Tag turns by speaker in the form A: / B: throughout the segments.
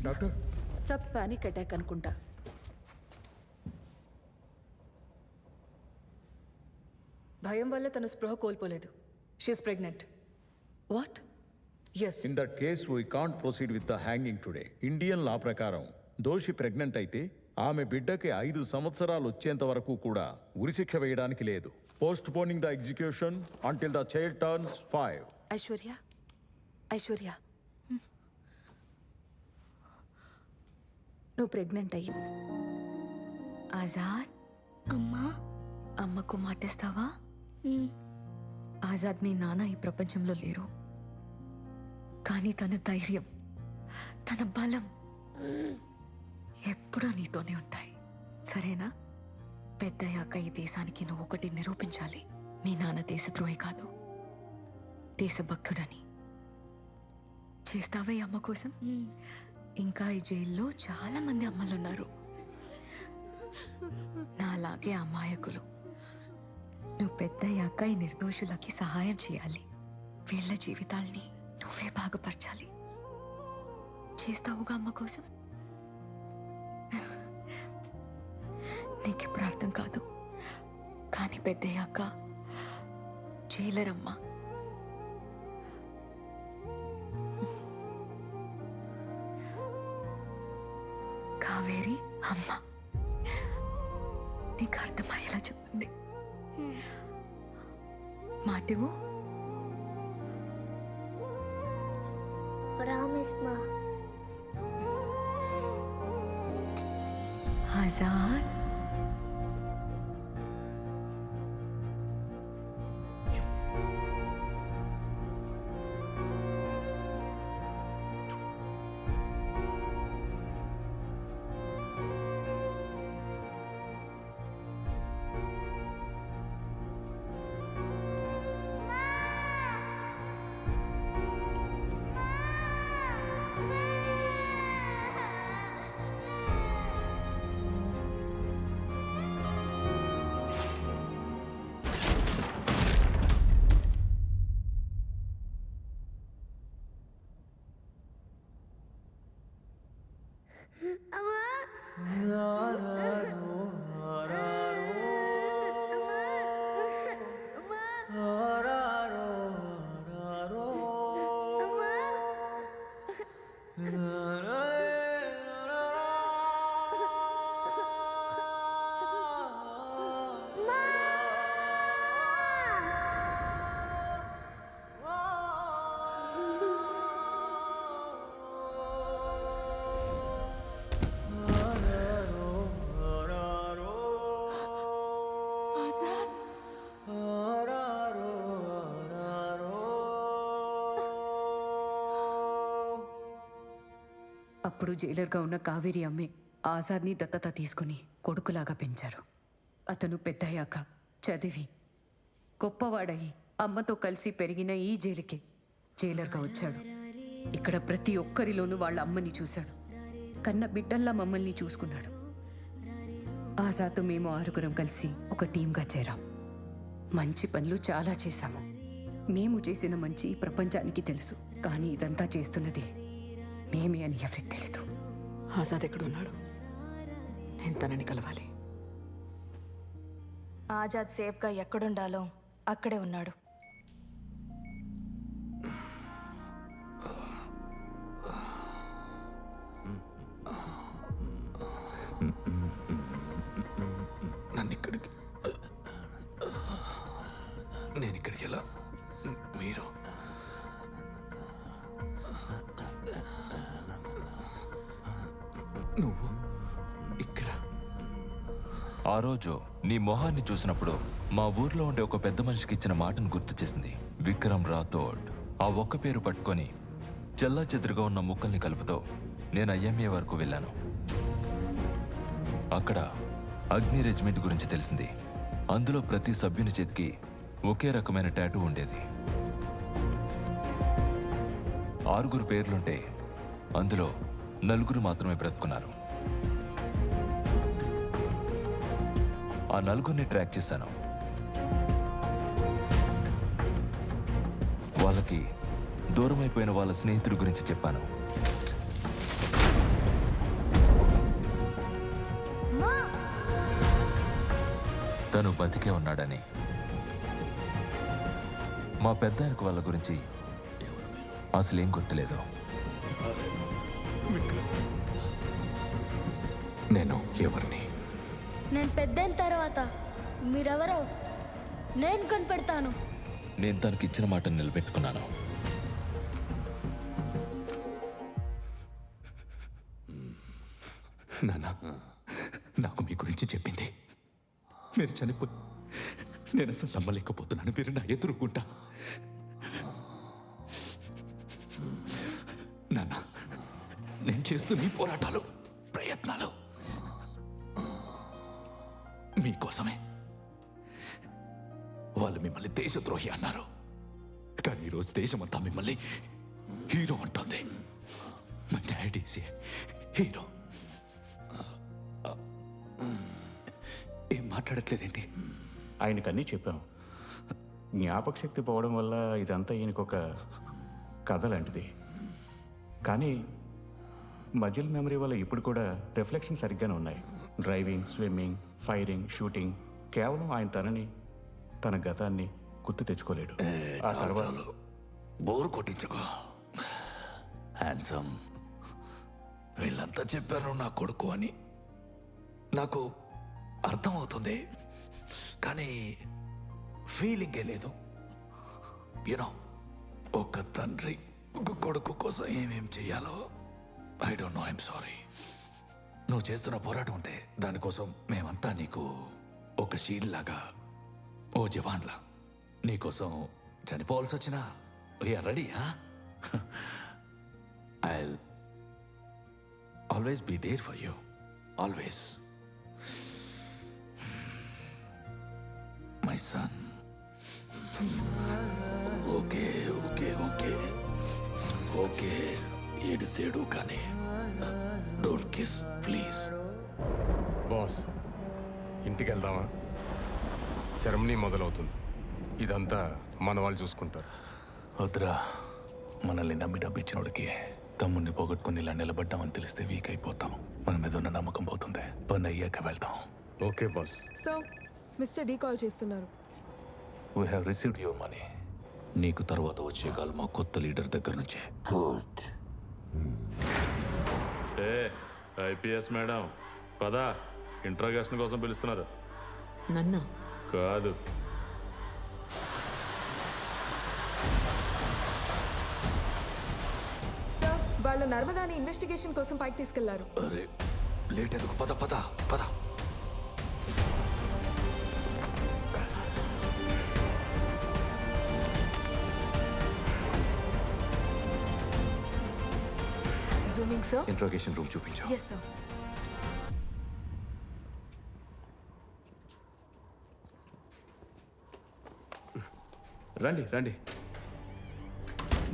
A: Doctor
B: sub panic attack అనుకుంటా.
C: భయం వల్ల తను స్పృహ కోల్పోలేదు. She is pregnant.
B: What?
C: Yes.
A: In that case we can't proceed with the hanging today. Indian law ప్రకారం దోషి ప్రెగ్నెంట్ అయితే ఆమె బిడ్డకి 5 సంవత్సరాలు వచ్చేంత వరకు కూడా ఉరిశిక్ష వేయడానికి లేదు. Postponing the execution until the child turns 5.
B: Aishwarya, Aishwarya, నువ్వు ప్రెగ్నెంట్ అయ్యి.
D: ఆజాద్,
E: అమ్మా.
D: అమ్మకు మాటిస్తావా? ఆజాద్, మీ నాన్న ఈ ప్రపంచంలో లేరు, కానీ తన ధైర్యం, తన బలం ఎప్పుడూ నీతోనే ఉంటాయి. సరేనా? పెద్దయ్యాక ఈ దేశానికి నువ్వు ఒకటి నిరూపించాలి. మీ నాన్న దేశద్రోహి కాదు, దేశభక్తుడని. చేస్తావా ఈ అమ్మ కోసం? ఇంకా ఈ జైల్లో చాలా మంది అమ్మలున్నారు, నాలాగే అమాయకులు. నువ్వు పెద్దయ్యాక ఈ నిర్దోషులకి సహాయం చేయాలి. వీళ్ళ జీవితాల్ని నువ్వే బాగుపరచాలి. చేస్తావుగా అమ్మ కోసం? నీకిప్పుడు అర్థం కాదు, కానీ పెద్దయ్యాక జైలర్ అమ్మ. కావేరి అమ్మ నీకు అర్థమయ్యేలా చెప్తుంది. మాటివు.
E: ప్రామిస్ మా.
D: ఆజాద్, అప్పుడు జైలర్గా ఉన్న కావేరి అమ్మే ఆజాద్ని దత్తత తీసుకుని కొడుకులాగా పెంచారు. అతను పెద్దయ్యాక చదివి గొప్పవాడయి అమ్మతో కలిసి పెరిగిన ఈ జైలుకి జైలర్గా వచ్చాడు. ఇక్కడ ప్రతి ఒక్కరిలోనూ వాళ్ళ అమ్మని చూశాడు. కన్న బిడ్డల్లా మమ్మల్ని చూసుకున్నాడు. ఆజాద్తో మేము 6 కలిసి ఒక టీంగా చేరాం. మంచి పనులు చాలా చేశాము. మేము చేసిన మంచి ప్రపంచానికి తెలుసు, కానీ ఇదంతా చేస్తున్నది మేమే అని ఎవరికి తెలీదు.
C: ఆజాద్ ఎక్కడున్నాడు? నేను తనని కలవాలి.
F: ఆజాద్ సేఫ్గా ఎక్కడుండాలో అక్కడే ఉన్నాడు.
G: నేను ఇక్కడికి ఎలా? మీరు నువ్వు ఇక్కడ?
H: ఆ రోజు నీ మొహాన్ని చూసినప్పుడు మా ఊర్లో ఉండే ఒక పెద్ద మనిషికి ఇచ్చిన మాటను గుర్తు చేసింది. విక్రమ్ రాథోడ్. ఆ ఒక్క పేరు పట్టుకొని చెల్లా చెదురుగా ఉన్న ముక్కల్ని కలుపుతూ నేను ఐఎంఏ వరకు వెళ్ళాను. అక్కడ అగ్ని రెజిమెంట్ గురించి తెలిసింది. అందులో ప్రతి సభ్యుని చేతికి ఒకే రకమైన టాటూ ఉండేది. 6 పేర్లుంటే అందులో 4 మాత్రమే బ్రతుకున్నారు. ఆ 4 ట్రాక్ చేశాను. వాళ్ళకి దూరమైపోయిన వాళ్ళ స్నేహితుడి గురించి చెప్పాను. తను బతికే ఉన్నాడని. మా పెద్దాయనకు వాళ్ళ గురించి అసలేం గుర్తులేదు.
G: నేను ఎవరిని?
E: నేను పెద్దయిన తర్వాత మీరెవరో నేను కనిపెడతాను.
H: నేను తనకి ఇచ్చిన మాటను నిలబెట్టుకున్నాను.
G: నాన్న, నాకు మీ గురించి చెప్పింది. మీరు చనిపోయి నేను అసలు నమ్మలేకపోతున్నాను. మీరు నా ఎదురుకుంటా. నాన్న, నేను చేస్తున్న ఈ పోరాటాలు, ప్రయత్నాలు మీకోసమే. వాళ్ళు మిమ్మల్ని దేశద్రోహి అన్నారు, కానీ ఈరోజు దేశమంతా మిమ్మల్ని హీరో అంటుంది. My daddy is a hero. ఏం మాట్లాడట్లేదేంటి?
I: ఆయనకన్నీ చెప్పాం. జ్ఞాపక శక్తి పోవడం వల్ల ఇదంతా ఈయనకొక కథ లాంటిది. కానీ మజిల్ మెమరీ వల్ల ఇప్పుడు కూడా రిఫ్లెక్షన్ సరిగ్గానే ఉన్నాయి. డ్రైవింగ్, స్విమ్మింగ్, ఫైరింగ్, షూటింగ్, కేవలం ఆయన తన గతాన్ని గుర్తు తెచ్చుకోలేడు. ఆ తర్వాత
G: బోర్ కొట్టించుకో. హ్యాండ్సమ్, వీళ్ళంతా చెప్పారు నా కొడుకు అని. నాకు అర్థమవుతుంది, కానీ ఫీలింగే లేదు. యూనో, ఒక తండ్రి ఒక కొడుకు కోసం ఏమేం చెయ్యాలో I don't know. I'm sorry. నువ్వు చేస్తున్న పోరాటం ఉంటే దానికోసం మేమంతా నీకు ఒక షీల్డ్ లాగా, ఓ జవాన్లా నీకోసం చనిపోవాల్సి వచ్చినా we are ready. I always be there for you, always. My son. Okay okay okay okay, ఏడుసేడు కానీ డోంట్ కిస్ ప్లీజ్.
J: బాస్, ఇంటికి వెళ్దామా? సెరమనీ మొదలవుతుంది. ఇదంతా మన వాళ్ళు చూసుకుంటారు.
G: వద్దురా, మనల్ని నమ్మి డబ్బిచ్చినోడికి తమ్ముడిని పోగొట్టుకుని ఇలా నిలబడ్డామని తెలిస్తే వీక్ అయిపోతాం. మన మీద ఉన్న నమ్మకం పోతుంది. పని అయ్యాక వెళ్తాం.
J: Okay boss.
C: So mister D call చేస్తున్నారు.
G: We have received your money. నీకు తర్వాత వచ్చే కాల్ మా కొత్త లీడర్ దగ్గర నుంచే. గుడ్.
K: ఐపీఎస్ మేడం, పదా, ఇంట్రాగేషన్ కోసం పిలుస్తున్నారు.
C: నన్ను
K: కాదు,
C: సార్, వాళ్ళు నర్మదాని ఇన్వెస్టిగేషన్ కోసం పైకి తీసుకెళ్లారు.
G: అరే లేట్ ఎందుకు? పద పద పద.
C: Zooming sir.
G: ఇంట్రాగేషన్ రూమ్ చూపించు.
C: Yes sir.
K: రండి రండి.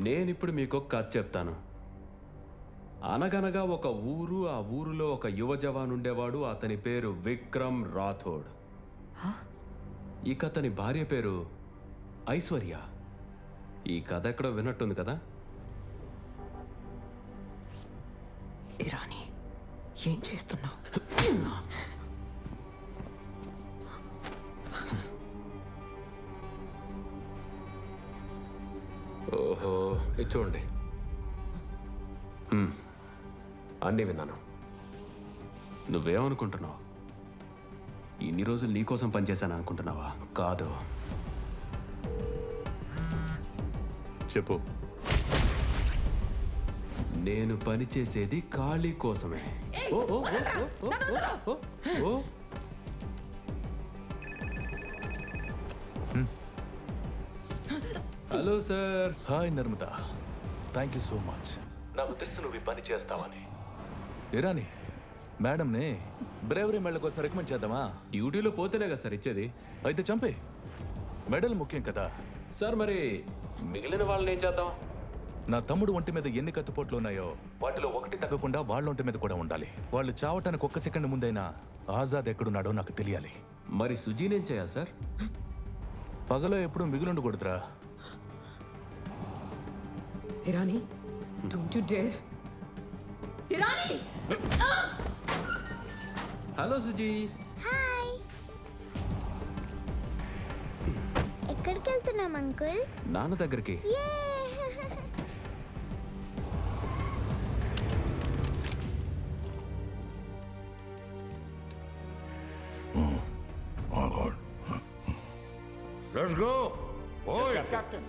K: నేనిప్పుడు మీకు ఒక కథ చెప్తాను. అనగనగా ఒక ఊరు, ఆ ఊరిలో ఒక యువ జవాన్ ఉండేవాడు. అతని పేరు విక్రమ్ రాథోడ్. ఇక అతని భార్య పేరు ఐశ్వర్య. ఈ కథ ఎక్కడో విన్నట్టుంది కదా.
B: ఇరానీ, ఏం చేస్తున్నావు?
K: ఓహో, ఇది చూడండి. అన్నీ విన్నాను. నువ్వేమనుకుంటున్నావు? ఇన్ని రోజులు నీకోసం పనిచేశాను అనుకుంటున్నావా? కాదు.
J: చెప్పు.
K: నేను పనిచేసేది ఖాళీ కోసమే. ఓ ఓ ఓ ఓ. Hello sir.
G: Hi Narmada, thank you so much. నాకు తెలుసు నువ్వు ఈ పని చేస్తావని. ఇరానీ, మేడంని బ్రేవరీ మెడల్ కోసం రికమెండ్ చేద్దామా?
K: డ్యూటీలో పోతేనే కదా సార్ ఇచ్చేది.
G: అయితే చంపే. మెడల్ ముఖ్యం కదా
K: సార్. మరి మిగిలిన వాళ్ళని ఏం చేద్దాం?
G: నా తమ్ముడు ఒంటి మీద ఎన్ని కత్తిపోట్లు ఉన్నాయో వాటిలో ఒకటి తగ్గకుండా వాళ్ళ ఒంటి మీద కూడా ఉండాలి. వాళ్ళు చావటానికి ఒక్క సెకండ్ ముందైనా ఆజాద్ ఎక్కడున్నాడో నాకు తెలియాలి.
K: మరి సుజీనేం చేయాలి సార్?
G: పగలో ఎప్పుడు మిగులుండకూడదురా.
C: Irani, don't you dare. Irani!
K: Hello Suji.
E: ఎక్కడికి వెళ్తున్నాం అంకుల్?
K: నాన్న దగ్గరికి.
L: Let's go. Boy. Yes, Captain.